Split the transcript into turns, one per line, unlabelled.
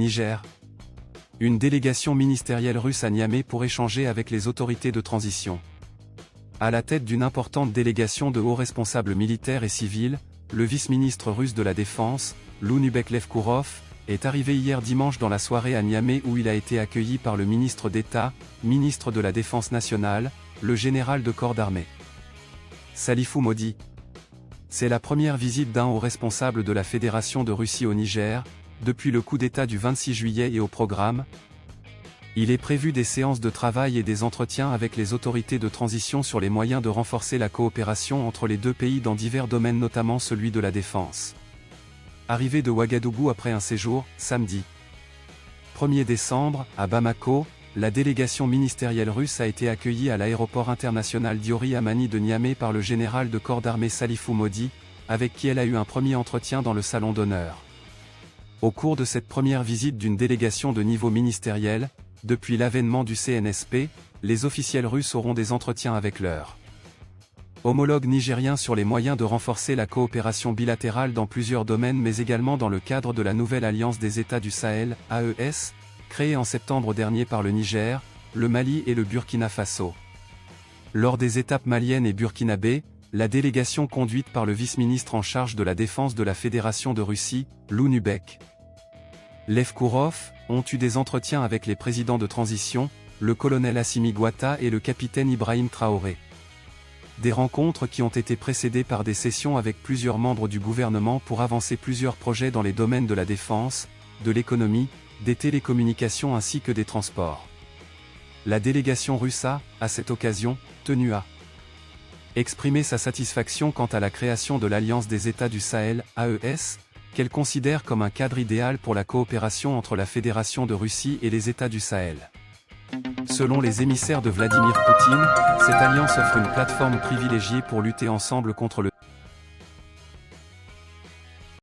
Niger. Une délégation ministérielle russe à Niamey pour échanger avec les autorités de transition. À la tête d'une importante délégation de hauts responsables militaires et civils, le vice-ministre russe de la Défense, Lounubek Levkourov, est arrivé hier dimanche dans la soirée à Niamey où il a été accueilli par le ministre d'État, ministre de la Défense nationale, le général de corps d'armée. Salifou Modi. C'est la première visite d'un haut responsable de la Fédération de Russie au Niger, depuis le coup d'État du 26 juillet et au programme. Il est prévu des séances de travail et des entretiens avec les autorités de transition sur les moyens de renforcer la coopération entre les deux pays dans divers domaines, notamment celui de la défense. Arrivé de Ouagadougou après un séjour, samedi 1er décembre, à Bamako, la délégation ministérielle russe a été accueillie à l'aéroport international Diori Amani de Niamey par le général de corps d'armée Salifou Modi, avec qui elle a eu un premier entretien dans le salon d'honneur. Au cours de cette première visite d'une délégation de niveau ministériel, depuis l'avènement du CNSP, les officiels russes auront des entretiens avec leurs homologues nigériens sur les moyens de renforcer la coopération bilatérale dans plusieurs domaines, mais également dans le cadre de la nouvelle Alliance des États du Sahel, AES, créée en septembre dernier par le Niger, le Mali et le Burkina Faso. Lors des étapes maliennes et burkinabées, la délégation conduite par le vice-ministre en charge de la défense de la Fédération de Russie, Lounubek Levkourov, ont eu des entretiens avec les présidents de transition, le colonel Assimi Goïta et le capitaine Ibrahim Traoré. Des rencontres qui ont été précédées par des sessions avec plusieurs membres du gouvernement pour avancer plusieurs projets dans les domaines de la défense, de l'économie, des télécommunications ainsi que des transports. La délégation russe a, à cette occasion, tenu à exprimer sa satisfaction quant à la création de l'Alliance des États du Sahel, AES, qu'elle considère comme un cadre idéal pour la coopération entre la Fédération de Russie et les États du Sahel. Selon les émissaires de Vladimir Poutine, cette alliance offre une plateforme privilégiée pour lutter ensemble contre le